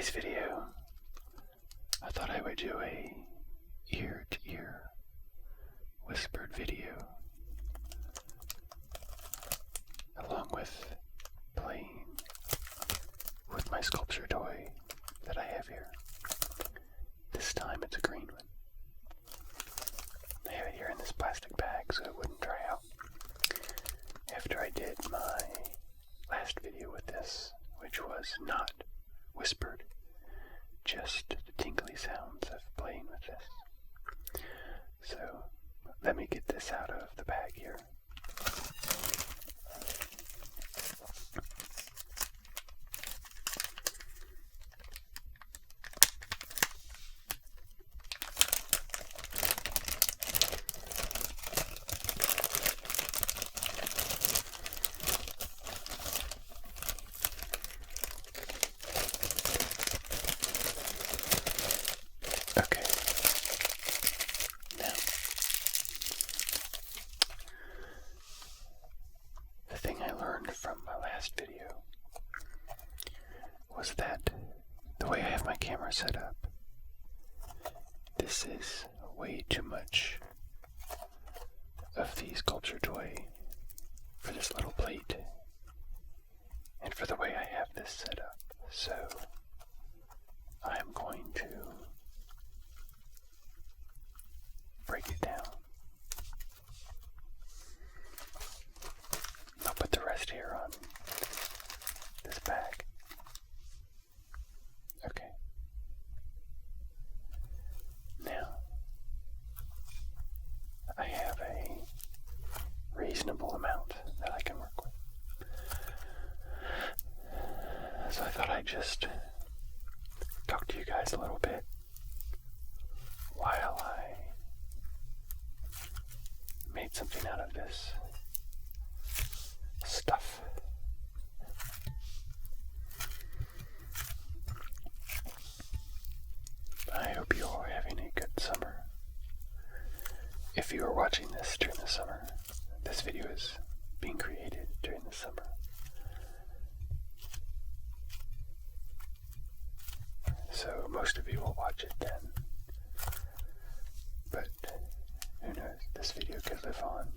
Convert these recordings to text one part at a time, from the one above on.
today's video, I thought I would do a ear-to-ear whispered video along with playing with my sculpture toy that I have here. This time it's a green one. I have it here in this plastic bag so it wouldn't dry out. After I did my last video with this, which was not whispered, just the tingly sounds of playing with this. So let me get this out of the bag here. Okay, now, the thing I learned from my last video was that the way I have my camera set up, this is way too much of the sculpture toy for this little plate and for the way I have this set up. So I'm going to break it down. I'll put the rest here on this bag. Okay. Now, I have a reasonable amount that I can work with. So I thought I'd just talk to you guys a little bit while I made something out of this stuff. I hope you all are having a good summer. If you are watching this during the summer, this video is being created during the summer. So most of you will watch it then. But who knows, this video could live on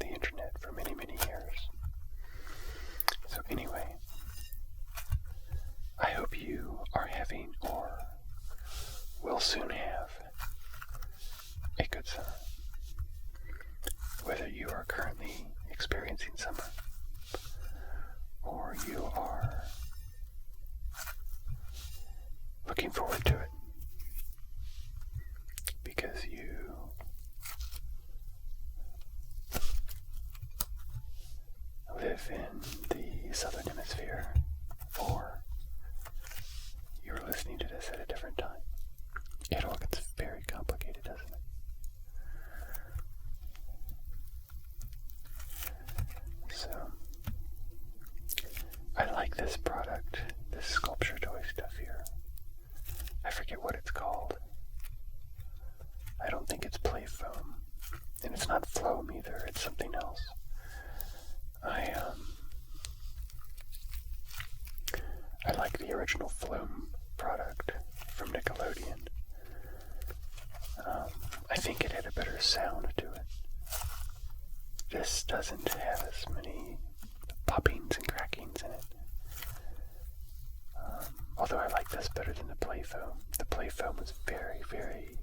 the internet for many, many years. So anyway, I hope you are having or will soon have a good summer. Whether you are currently experiencing summer or you are looking forward to it because you live in the southern hemisphere, or you're listening to this at a different time. It all gets very complicated, doesn't it? So, I like this product, this sculpture toy stuff here. I forget what it's called. I don't think it's play foam, and it's not foam either, it's something else. I like the original Flume product from Nickelodeon. I think it had a better sound to it. This doesn't have as many poppings and crackings in it. Although I like this better than the play foam. The play foam was very, very,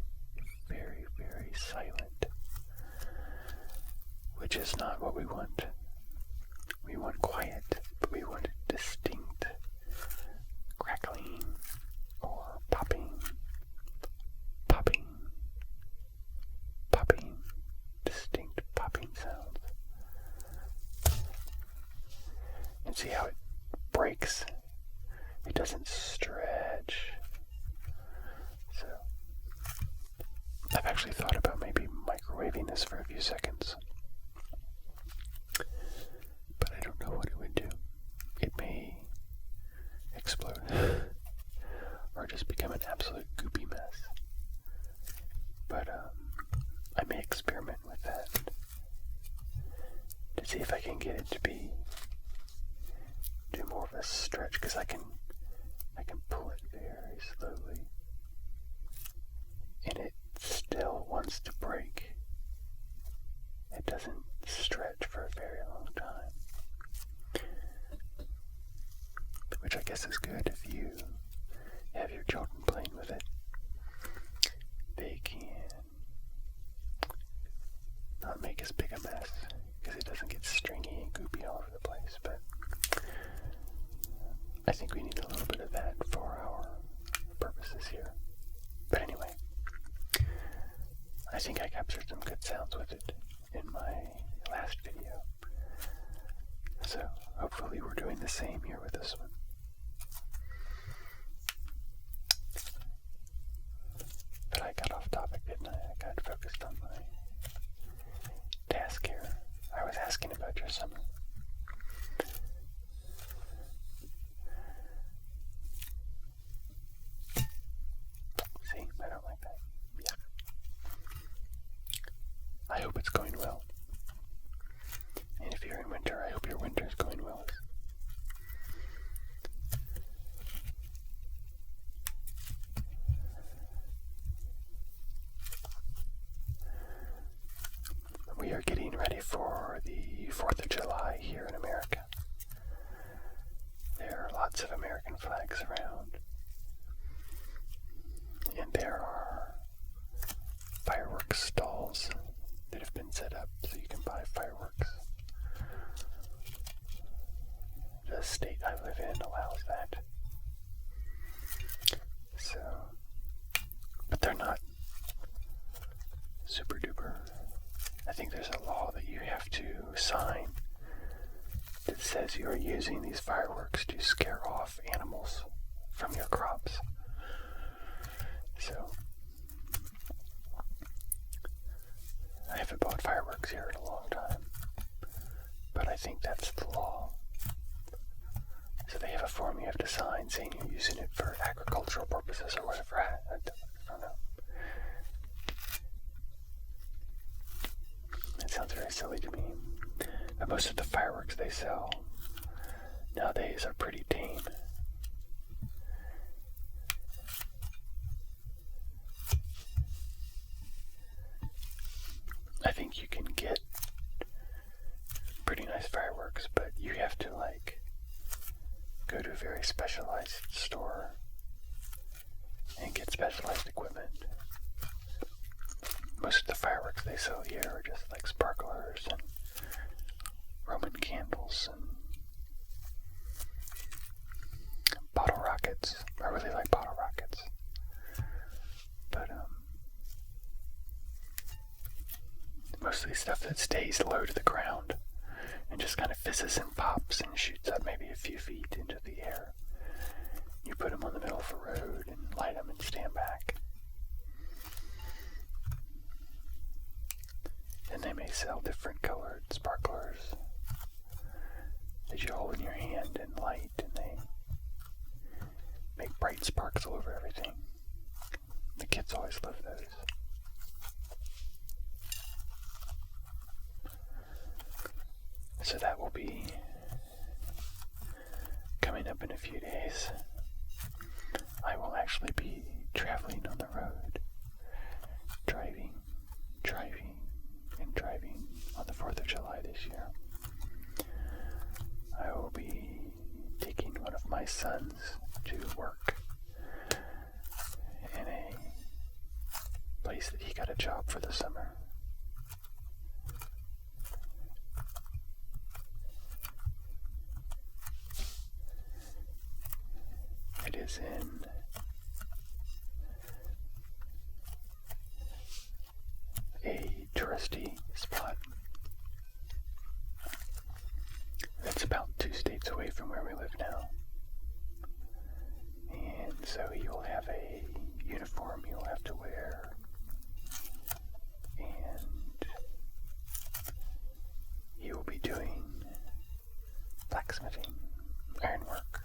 very, very silent, which is not what we want. We want quiet, but we want distinct crackling or popping, popping, popping, distinct popping sounds. And see how it breaks? It doesn't stretch. So, I've actually thought about maybe microwaving this for a few seconds. But I don't know what it would do. It may explode. Or just become an absolute goopy mess. But I may experiment with that to see if I can get it to do more of a stretch, because I can I can pull it very slowly, and it still wants to break. It doesn't stretch for a very long time, which I guess is good if you have your children playing with it. They can not make as big a mess because it doesn't get stringy and goopy all over the place, but I think we need a little bit of that for our purposes here. But anyway, I think I captured some good sounds with it in my last video. So hopefully we're doing the same here with this one. But I got off topic, didn't I? I got focused on my task here. I was asking about your summer. See, I don't like that. Yeah. I hope it's going well. And if you're in winter, I hope your winter is going well. We are getting ready for the 4th of July here in America. There are lots of American flags around, and there are fireworks stalls that have been set up so you can buy fireworks. The state I live in allows that. So, but they're not super duper. I think there's a law that you have to sign that says you are using these fireworks to scare off animals from your crops. So, I haven't bought fireworks here in a long time, but I think that's the law. So they have a form you have to sign saying you're using it for agricultural purposes or whatever. I don't know. It sounds very silly to me. But most of the fireworks they sell nowadays are pretty tame. I think you can get pretty nice fireworks, but you have to go to a very specialized store and get specialized equipment. Most of the fireworks they sell here are just like sparklers and Roman candles and bottle rockets. I really like bottle rockets. But mostly stuff that stays low to the ground and just kind of fizzes and pops and shoots up maybe a few feet into the air. You put them on the middle of a road and light them and stand back. And they may sell different colored sparklers that you hold in your hand and light, and they make bright sparks all over everything. The kids always love those. So that will be coming up in a few days. I will actually be traveling on the road, driving on the 4th of July this year. I will be taking one of my sons to work in a place that he got a job for the summer. It is in a touristy spot. It's about 2 states away from where we live now. And so you'll have a uniform you'll have to wear. And you will be doing blacksmithing, ironwork,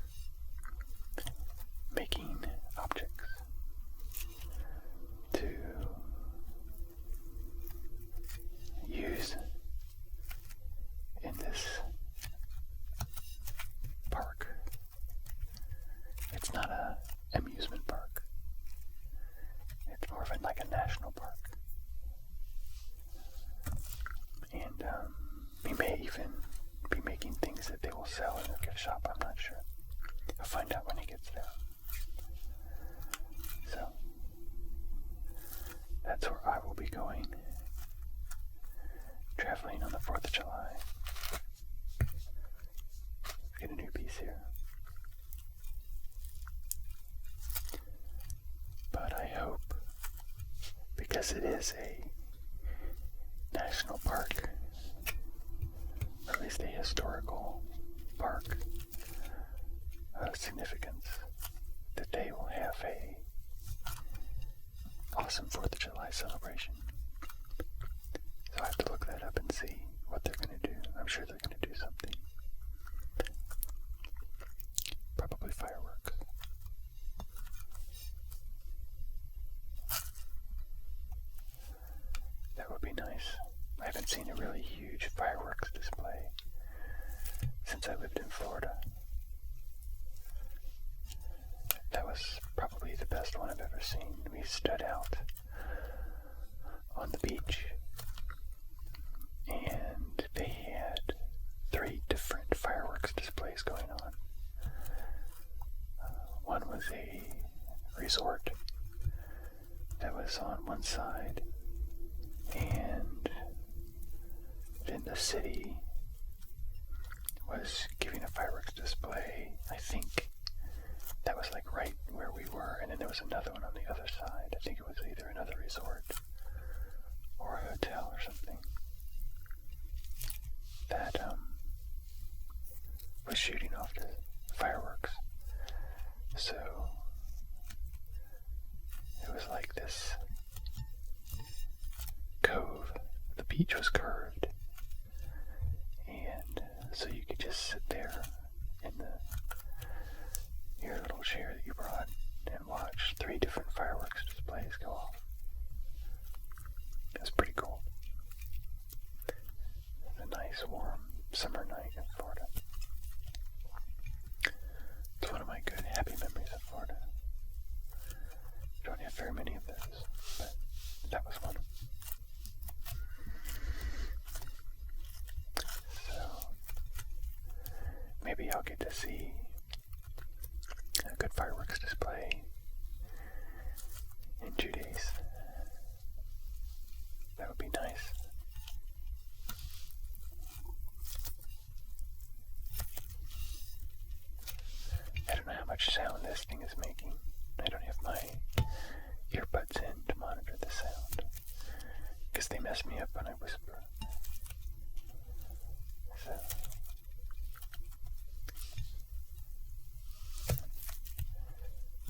making objects to use in this park. It's not a even be making things that they will sell in a gift shop. I'm not sure. I'll find out when he gets there. So, that's where I will be going. Traveling on the 4th of July. Let's get a new piece here. But I hope, because it is a national park, or at least a historical park of significance, that they will have a awesome 4th of July celebration. So I have to look that up and see what they're going to do. I'm sure they're going to do something. Probably fireworks. That would be nice. I haven't seen a really huge fireworks display since I lived in Florida. That was probably the best one I've ever seen. We stood out on the beach, and they had 3 different fireworks displays going on. One was a resort that was on one side, and then the city was giving a fireworks display. I think that was like right where we were, and then there was another one on the other side. I think it was either another resort or a hotel or something that was shooting off the fireworks. So it was like this cove. The beach was curved, and so you could just sit there in your little chair that you brought and watch 3 different fireworks displays go off. It was pretty cool. It was a nice warm summer night in Florida. It's one of my good happy memories of Florida. Don't have very many of those, but that was one. So maybe I'll get to see a good fireworks display in 2 days. That would be nice. I don't know how much sound this thing is making. I don't have my earbuds in to monitor the sound, because they mess me up when I whisper. So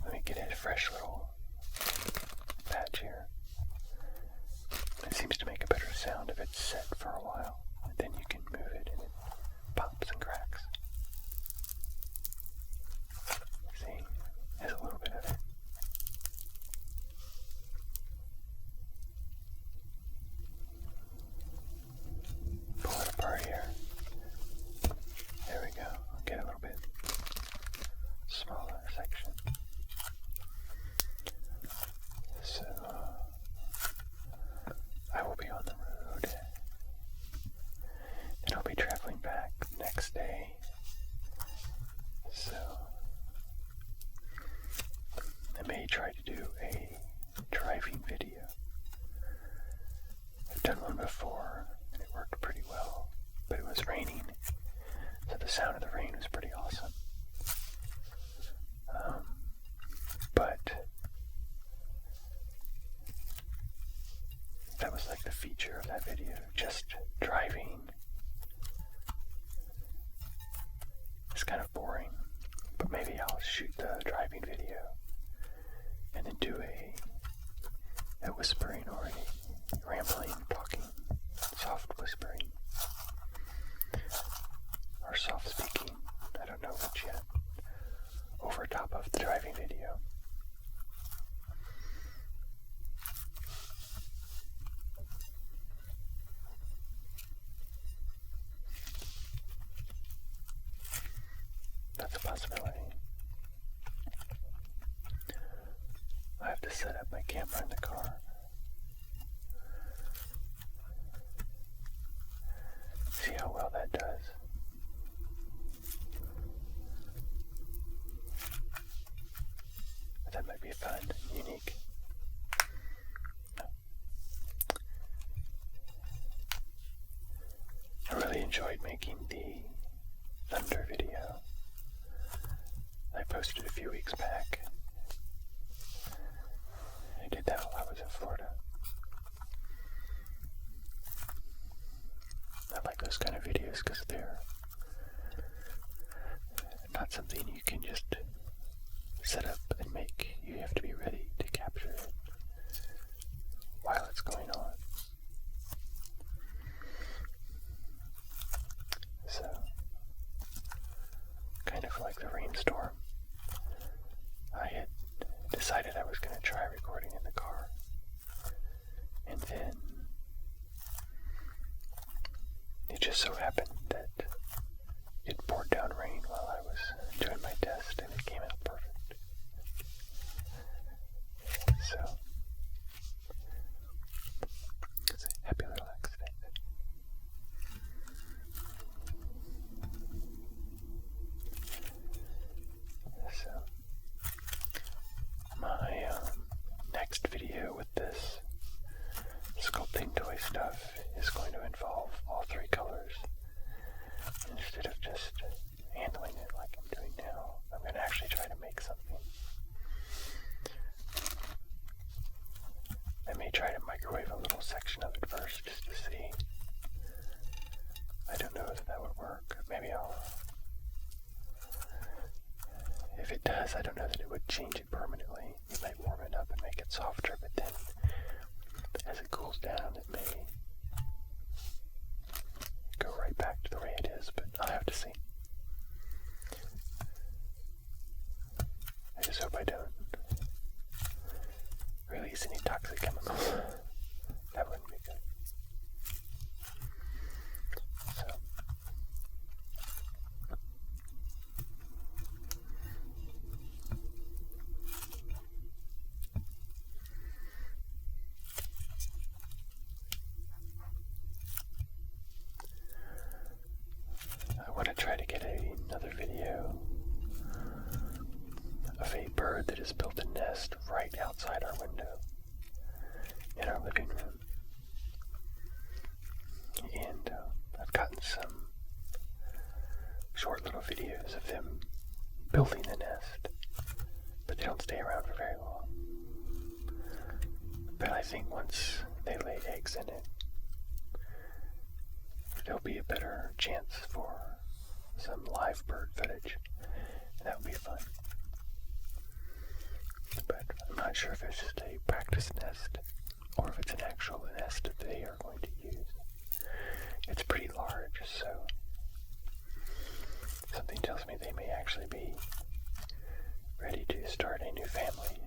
let me get a fresh little patch here. It seems to make a better sound if it's set for a while, and then you can move it and it pops and cracks. See, there's a little bit of it. Pull it apart here. There we go. I'll get a little bit smaller section. So I will be on the road, and I'll be traveling back next day. So I may try to do a driving video. I've done one before, and it worked pretty well, but it was raining, so the sound of the rain was pretty awesome. But that was like the feature of that video, just driving. It's kind of boring, but maybe I'll shoot the driving video and then do a whispering or a rambling, talking, soft whispering, or soft speaking, I don't know which yet, over top of the driving video. That's a possibility. I have to set up my camera in the car. See how well that does. enjoyed making the thunder video I posted a few weeks back. I did that while I was in Florida. I like those kind of videos because they're not something you can just set up and make. You have to be ready to capture it while it's going on. So, kind of like the rainstorm, I had decided I was going to try recording in the car, and then it just so happened that it poured down rain while I was doing my test, and it came out perfect. So, it's a happy little accident. So, my next video with this sculpting toy stuff is going to involve all three colors. Instead of just handling it like I'm doing now, I'm going to actually try to make something. I may try to microwave a little section of it first just to see. I don't know if that would work. Maybe I'll... If it does, I don't know that it would change it permanently. You might warm it up and make it softer, but then as it cools down, it may go right back to the way it is, but I'll have to see. I just hope I don't release any toxic chemicals. That wouldn't be good. So, I want to try to get another video of a bird that has built a nest right outside our window in our living room. And I've gotten some short little videos of them building the nest, but they don't stay around for very long. But I think once they lay eggs in it, there'll be a better chance for some live bird footage, and that would be fun. But I'm not sure if it's just a practice nest or if it's an actual nest that they are going to use. It's pretty large, so something tells me they may actually be ready to start a new family.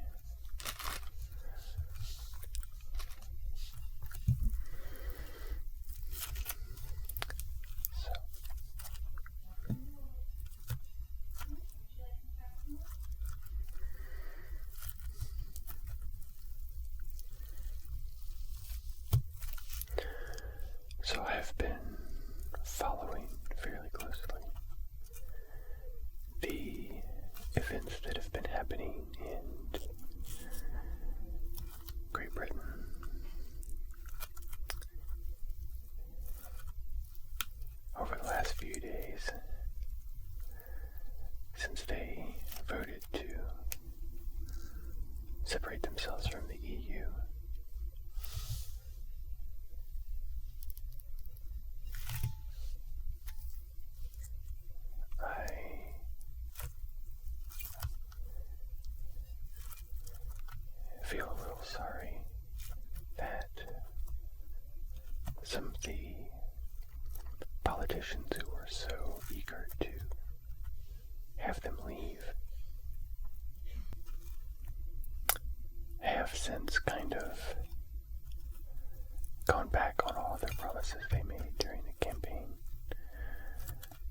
So I've been following fairly closely the events that have been happening in Great Britain. Over the last few days, since they voted to separate themselves from the EU. I feel a little sorry that some of the politicians who were so eager to have them leave have since kind of gone back on all their promises they made during the campaign.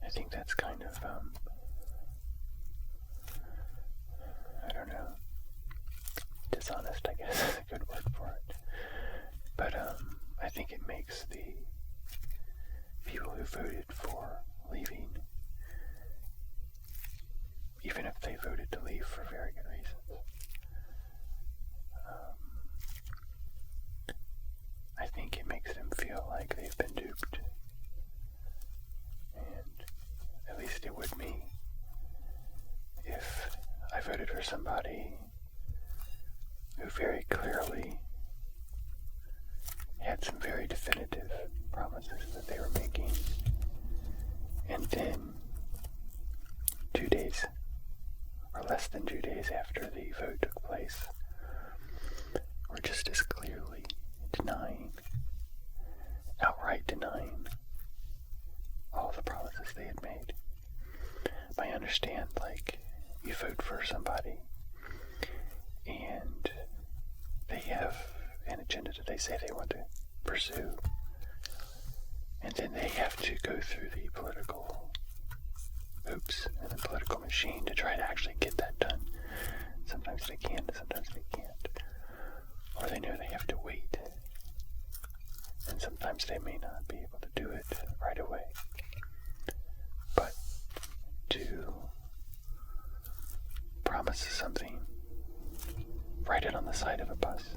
I think that's kind of, I don't know, dishonest, I guess is a good word for it. But I think it makes the people who voted for leaving, even if they voted to leave for very good reasons, I think it makes them feel like they've been duped somebody who very clearly had some very definitive promises that they were making, and then 2 days, or less than 2 days after the vote took place, were just as clearly outright denying all the promises they had made. I understand, like, you vote for somebody and they have an agenda that they say they want to pursue, and then they have to go through the political hoops and the political machine to try to actually get that done. Sometimes they can, sometimes they can't. Or they know they have to wait, and sometimes they may not be able to do it right away. But to promise something, write it on the side of a bus,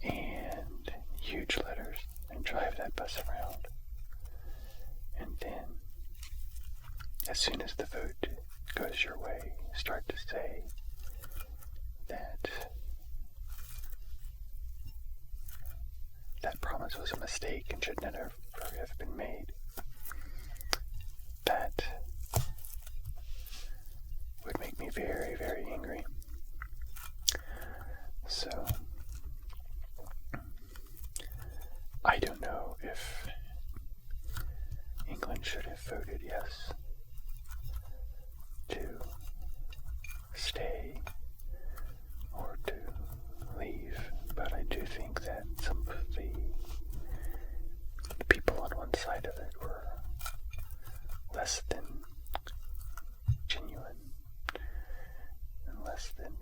and huge letters, and drive that bus around, and then as soon as the vote goes your way, start to say that that promise was a mistake and should never have been made. That would make me very, very angry. So, I don't know if England should have voted yes to stay or to leave, but I do think that some of the people on one side of it were less than genuine and less than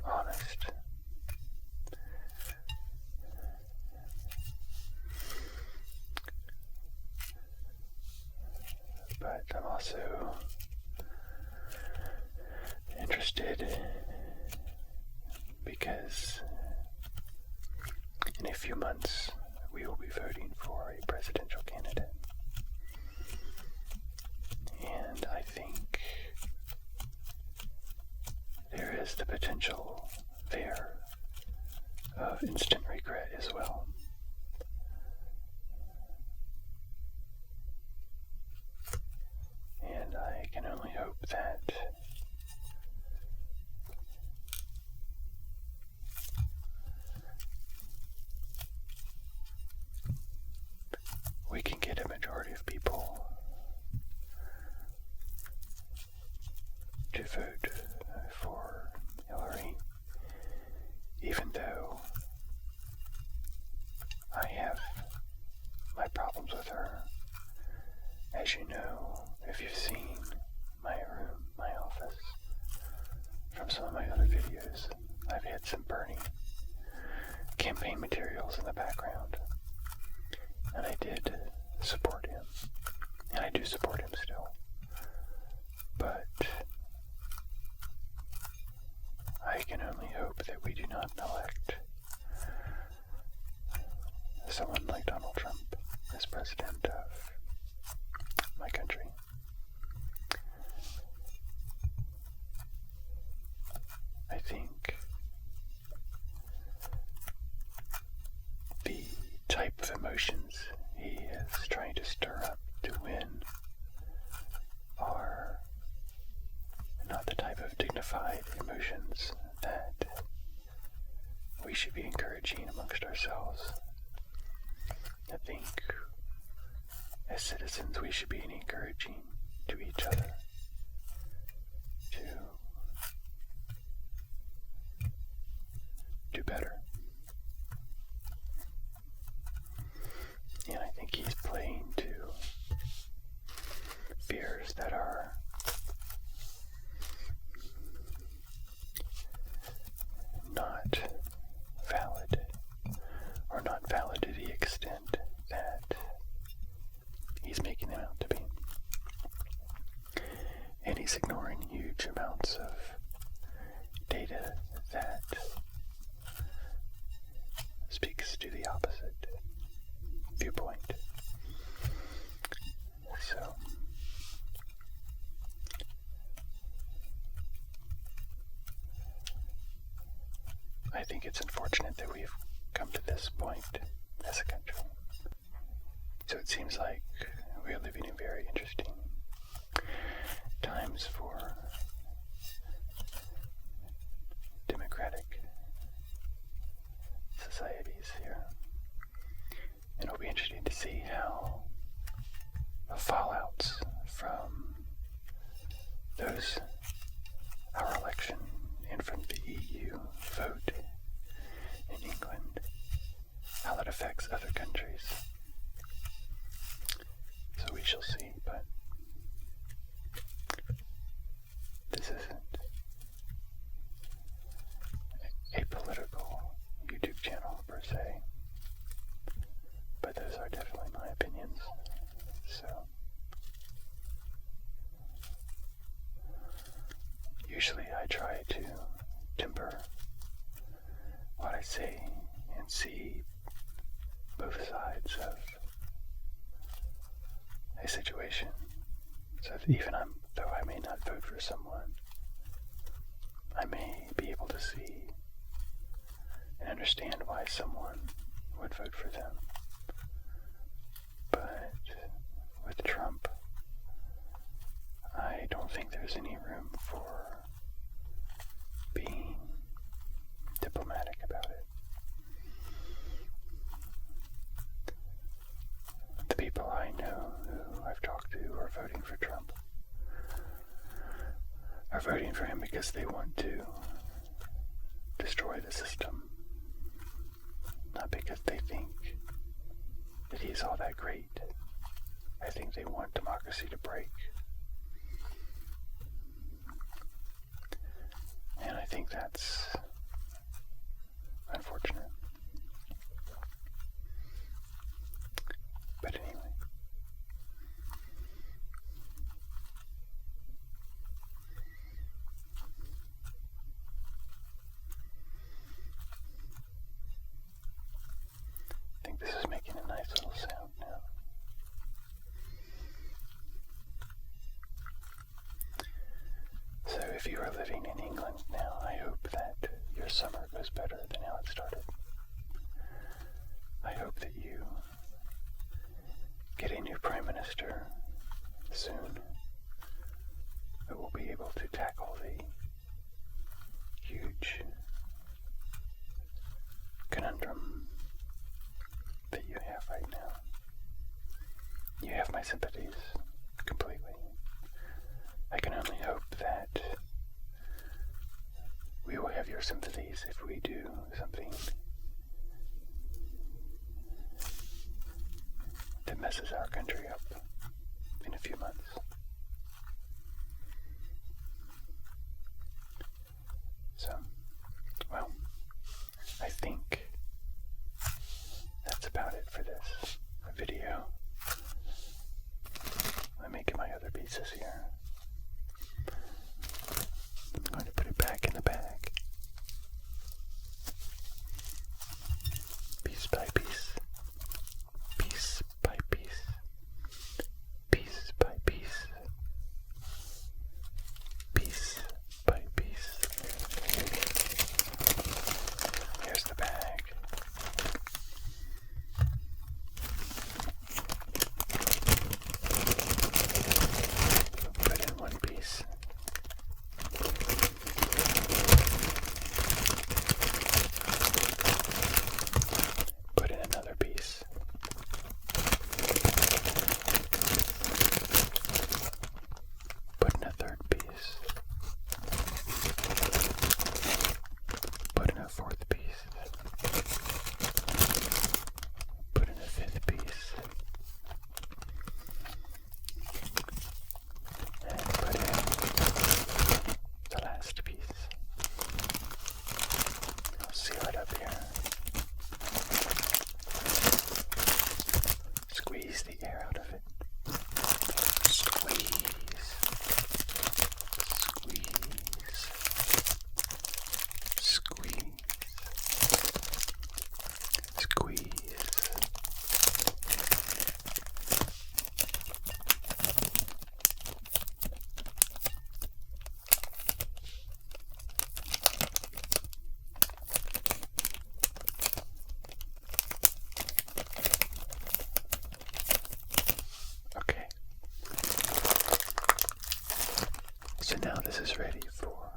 honest. But I'm also interested because in a few months we will be voting for a presidential candidate. And I think there is the potential there of instant regret as well. And I can only hope that we can get a majority of people to vote for Hillary, even though I have my problems with her. As you know, if you've seen my room, my office, from some of my other videos, I've had some burning campaign materials in the background. And I did support him, and I do support him still. But I can only hope that we do not elect someone like Donald Trump as president of my country. I think the type of emotions he is trying to stir up to win are not the type of dignified emotions that we should be encouraging amongst ourselves. I think as citizens we should be encouraging to each other to do better. And I think he's playing to fears that are not valid, or not valid to the extent that he's making them out to be. And he's ignoring huge amounts of data that speaks to the opposite viewpoint. So it's unfortunate that we've come to this point as a country. So it seems like we are living in very interesting times for democratic societies here. And it'll be interesting to see how the fallouts from our election and from the EU vote in England, how that affects other countries. So we shall see, but this isn't a political YouTube channel per se, but those are definitely my opinions. So usually I try to temper what I say and see both sides of a situation, so that even though I may not vote for someone, I may be able to see and understand why someone would vote for them. But with Trump, I don't think there's any room for being diplomatic about it. The people I know who I've talked to who are voting for Trump are voting for him because they want to destroy the system, not because they think that he's all that great. I think they want democracy to break. And I think that's unfortunate. But anyway. I think this is making a nice little sound now. So if you are living in England now, I hope that your summer goes better than how it started. I hope that you get a new Prime Minister soon who will be able to tackle the huge conundrum that you have right now. You have my sympathies completely. I can only hope that we will have your sympathies if we do something that messes our country up in a few months. So, well, I think that's about it for this video. Let me get my other pieces here. I'm going to put it back in the bag. Piece by piece. Piece by piece. Piece by piece. Piece by piece. Here's the bag. Put So now this is ready for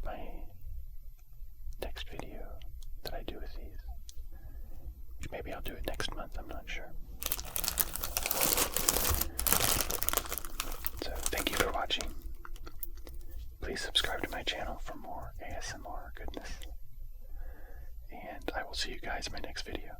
my next video that I do with these. Which maybe I'll do it next month, I'm not sure. So thank you for watching. Please subscribe to my channel for more ASMR goodness. And I will see you guys in my next video.